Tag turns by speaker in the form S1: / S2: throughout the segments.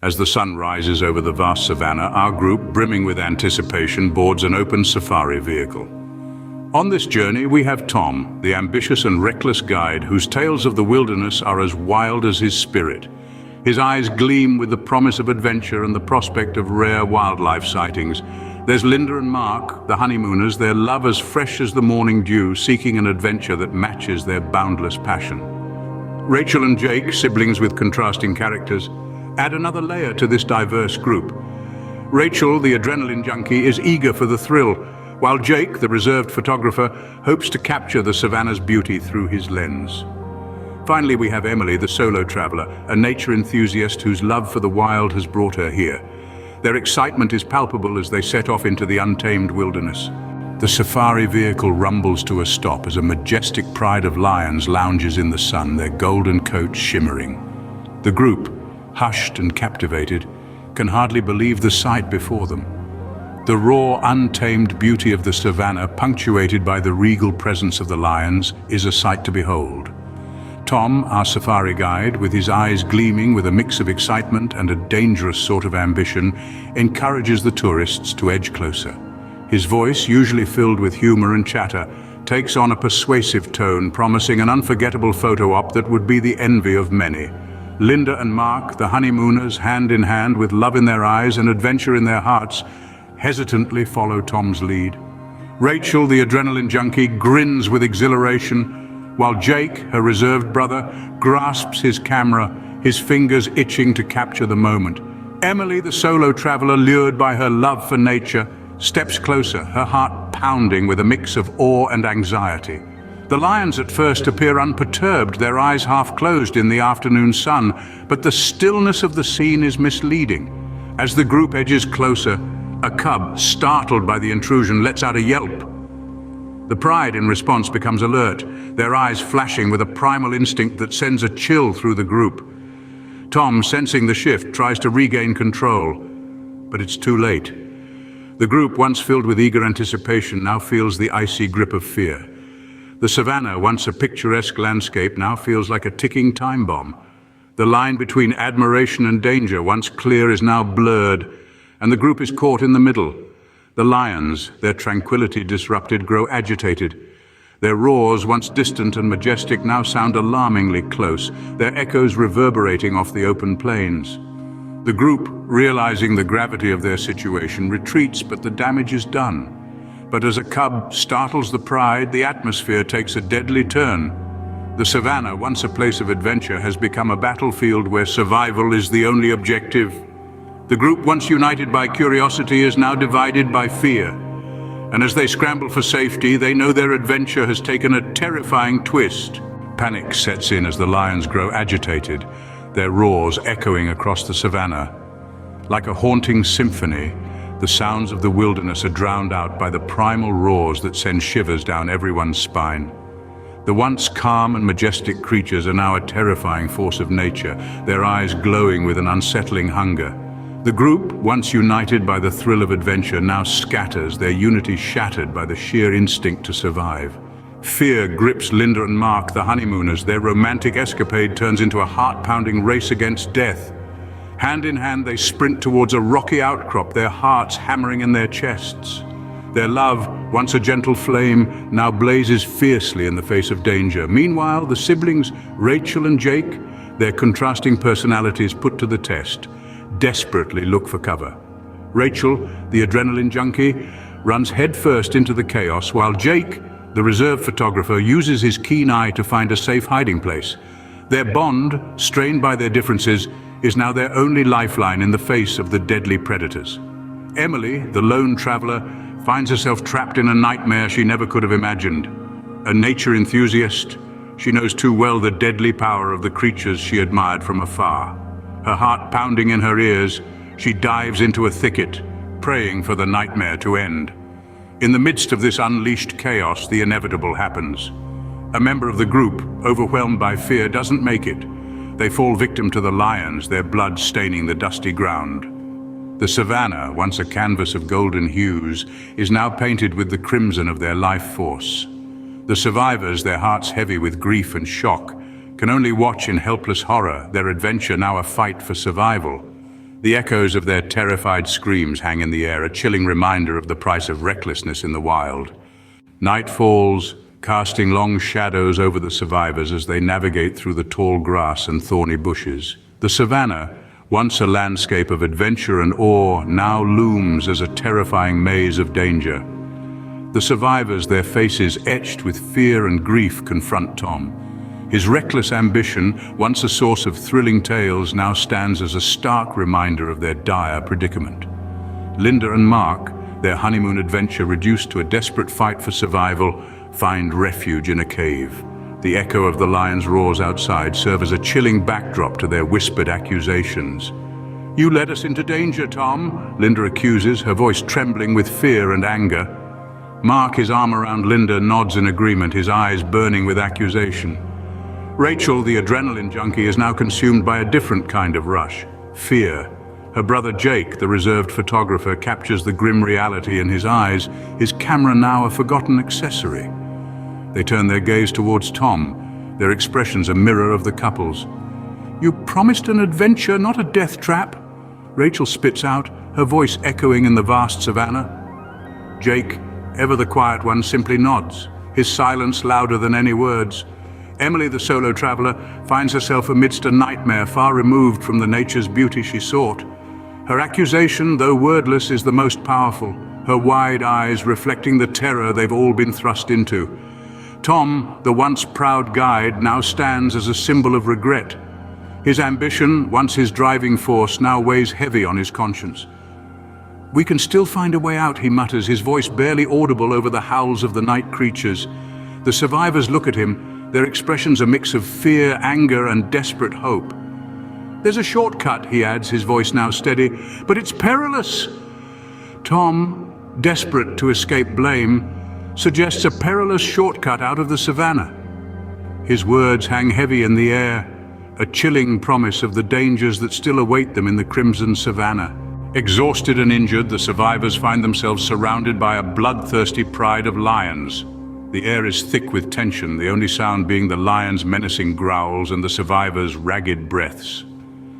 S1: As the sun rises over the vast savannah, our group, brimming with anticipation, boards an open safari vehicle. On this journey, we have Tom, the ambitious and reckless guide whose tales of the wilderness are as wild as his spirit. His eyes gleam with the promise of adventure and the prospect of rare wildlife sightings. There's Linda and Mark, the honeymooners, their love as fresh as the morning dew, seeking an adventure that matches their boundless passion. Rachel and Jake, siblings with contrasting characters, add another layer to this diverse group. Rachel, the adrenaline junkie, is eager for the thrill, while Jake, the reserved photographer, hopes to capture the savannah's beauty through his lens. Finally, we have Emily, the solo traveler, a nature enthusiast whose love for the wild has brought her here. Their excitement is palpable as they set off into the untamed wilderness. The safari vehicle rumbles to a stop as a majestic pride of lions lounges in the sun, their golden coats shimmering. The group, hushed and captivated, can hardly believe the sight before them. The raw, untamed beauty of the savannah, punctuated by the regal presence of the lions, is a sight to behold. Tom, our safari guide, with his eyes gleaming with a mix of excitement and a dangerous sort of ambition, encourages the tourists to edge closer. His voice, usually filled with humor and chatter, takes on a persuasive tone, promising an unforgettable photo op that would be the envy of many. Linda and Mark, the honeymooners, hand in hand with love in their eyes and adventure in their hearts, hesitantly follow Tom's lead. Rachel, the adrenaline junkie, grins with exhilaration, while Jake, her reserved brother, grasps his camera, his fingers itching to capture the moment. Emily, the solo traveler, lured by her love for nature, steps closer, her heart pounding with a mix of awe and anxiety. The lions at first appear unperturbed, their eyes half closed in the afternoon sun, but the stillness of the scene is misleading. As the group edges closer, a cub, startled by the intrusion, lets out a yelp. The pride in response becomes alert, their eyes flashing with a primal instinct that sends a chill through the group. Tom, sensing the shift, tries to regain control, but it's too late. The group, once filled with eager anticipation, now feels the icy grip of fear. The savannah, once a picturesque landscape, now feels like a ticking time bomb. The line between admiration and danger, once clear, is now blurred, and the group is caught in the middle. The lions, their tranquility disrupted, grow agitated. Their roars, once distant and majestic, now sound alarmingly close, their echoes reverberating off the open plains. The group, realizing the gravity of their situation, retreats, but the damage is done. But as a cub startles the pride, the atmosphere takes a deadly turn. The savannah, once a place of adventure, has become a battlefield where survival is the only objective. The group, once united by curiosity, is now divided by fear. And as they scramble for safety, they know their adventure has taken a terrifying twist. Panic sets in as the lions grow agitated, their roars echoing across the savannah. Like a haunting symphony, the sounds of the wilderness are drowned out by the primal roars that send shivers down everyone's spine. The once calm and majestic creatures are now a terrifying force of nature, their eyes glowing with an unsettling hunger. The group, once united by the thrill of adventure, now scatters, their unity shattered by the sheer instinct to survive. Fear grips Linda and Mark, the honeymooners. Their romantic escapade turns into a heart-pounding race against death. Hand in hand, they sprint towards a rocky outcrop, their hearts hammering in their chests. Their love, once a gentle flame, now blazes fiercely in the face of danger. Meanwhile, the siblings, Rachel and Jake, their contrasting personalities put to the test, desperately look for cover. Rachel, the adrenaline junkie, runs headfirst into the chaos, while Jake, the reserve photographer, uses his keen eye to find a safe hiding place. Their bond, strained by their differences, is now their only lifeline in the face of the deadly predators. Emily, the lone traveler, finds herself trapped in a nightmare she never could have imagined. A nature enthusiast, she knows too well the deadly power of the creatures she admired from afar. Her heart pounding in her ears, she dives into a thicket, praying for the nightmare to end. In the midst of this unleashed chaos, the inevitable happens. A member of the group, overwhelmed by fear, doesn't make it. They fall victim to the lions, their blood staining the dusty ground. The savannah, once a canvas of golden hues, is now painted with the crimson of their life force. The survivors, their hearts heavy with grief and shock, can only watch in helpless horror, their adventure now a fight for survival. The echoes of their terrified screams hang in the air, a chilling reminder of the price of recklessness in the wild. Night falls, casting long shadows over the survivors as they navigate through the tall grass and thorny bushes. The savannah, once a landscape of adventure and awe, now looms as a terrifying maze of danger. The survivors, their faces etched with fear and grief, confront Tom. His reckless ambition, once a source of thrilling tales, now stands as a stark reminder of their dire predicament. Linda and Mark, their honeymoon adventure reduced to a desperate fight for survival, find refuge in a cave. The echo of the lion's roars outside serve as a chilling backdrop to their whispered accusations. "You led us into danger, Tom," Linda accuses, her voice trembling with fear and anger. Mark, his arm around Linda, nods in agreement, his eyes burning with accusation. Rachel, the adrenaline junkie, is now consumed by a different kind of rush, fear. Her brother Jake, the reserved photographer, captures the grim reality in his eyes, his camera now a forgotten accessory. They turn their gaze towards Tom, their expressions a mirror of the couple's. "You promised an adventure, not a death trap," Rachel spits out, her voice echoing in the vast savannah. Jake, ever the quiet one, simply nods, his silence louder than any words. Emily, the solo traveler, finds herself amidst a nightmare far removed from the nature's beauty she sought. Her accusation, though wordless, is the most powerful, her wide eyes reflecting the terror they've all been thrust into. Tom, the once proud guide, now stands as a symbol of regret. His ambition, once his driving force, now weighs heavy on his conscience. "We can still find a way out," he mutters, his voice barely audible over the howls of the night creatures. The survivors look at him, their expressions a mix of fear, anger, and desperate hope. "There's a shortcut," he adds, his voice now steady, "but it's perilous." Tom, desperate to escape blame, suggests a perilous shortcut out of the savannah. His words hang heavy in the air, a chilling promise of the dangers that still await them in the crimson savannah. Exhausted and injured, the survivors find themselves surrounded by a bloodthirsty pride of lions. The air is thick with tension, the only sound being the lions' menacing growls and the survivors' ragged breaths.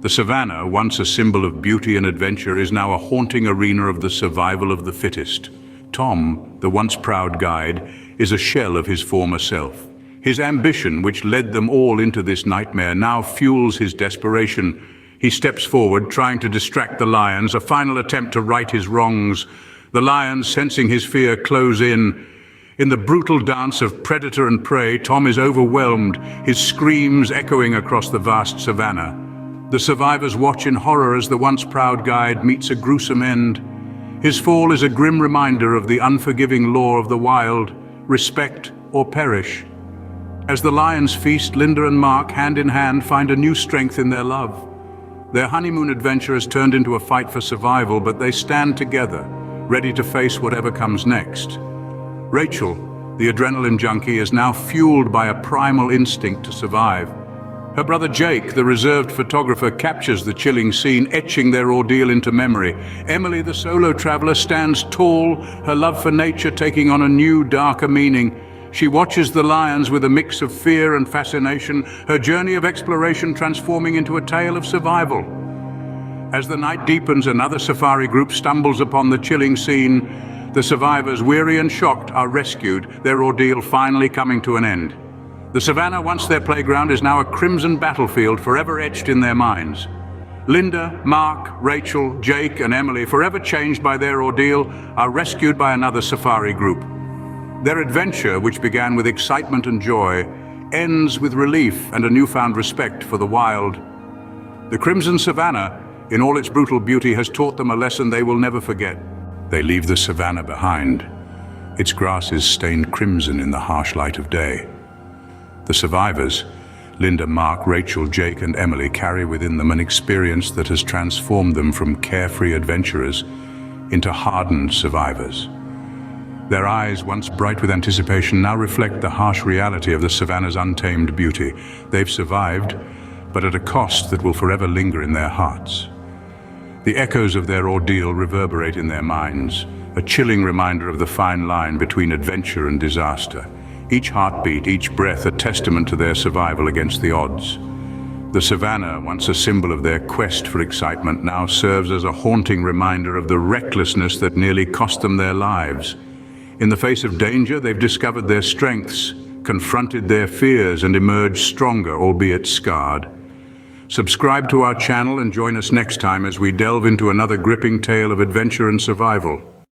S1: The savannah, once a symbol of beauty and adventure, is now a haunting arena of the survival of the fittest. Tom, the once proud guide, is a shell of his former self. His ambition, which led them all into this nightmare, now fuels his desperation. He steps forward, trying to distract the lions, a final attempt to right his wrongs. The lions, sensing his fear, close in. In the brutal dance of predator and prey, Tom is overwhelmed, his screams echoing across the vast savannah. The survivors watch in horror as the once proud guide meets a gruesome end. His fall is a grim reminder of the unforgiving law of the wild, respect or perish. As the lions feast, Linda and Mark, hand in hand, find a new strength in their love. Their honeymoon adventure has turned into a fight for survival, but they stand together, ready to face whatever comes next. Rachel, the adrenaline junkie, is now fueled by a primal instinct to survive. Her brother Jake, the reserved photographer, captures the chilling scene, etching their ordeal into memory. Emily, the solo traveler, stands tall, her love for nature taking on a new, darker meaning. She watches the lions with a mix of fear and fascination, her journey of exploration transforming into a tale of survival. As the night deepens, another safari group stumbles upon the chilling scene. The survivors, weary and shocked, are rescued, their ordeal finally coming to an end. The savannah, once their playground, is now a crimson battlefield forever etched in their minds. Linda, Mark, Rachel, Jake, and Emily, forever changed by their ordeal, are rescued by another safari group. Their adventure, which began with excitement and joy, ends with relief and a newfound respect for the wild. The crimson savannah, in all its brutal beauty, has taught them a lesson they will never forget. They leave the savannah behind. Its grasses stained crimson in the harsh light of day. The survivors, Linda, Mark, Rachel, Jake, and Emily, carry within them an experience that has transformed them from carefree adventurers into hardened survivors. Their eyes, once bright with anticipation, now reflect the harsh reality of the savannah's untamed beauty. They've survived, but at a cost that will forever linger in their hearts. The echoes of their ordeal reverberate in their minds, a chilling reminder of the fine line between adventure and disaster. Each heartbeat, each breath, a testament to their survival against the odds. The Savannah, once a symbol of their quest for excitement, now serves as a haunting reminder of the recklessness that nearly cost them their lives. In the face of danger, they've discovered their strengths, confronted their fears, and emerged stronger, albeit scarred. Subscribe to our channel and join us next time as we delve into another gripping tale of adventure and survival.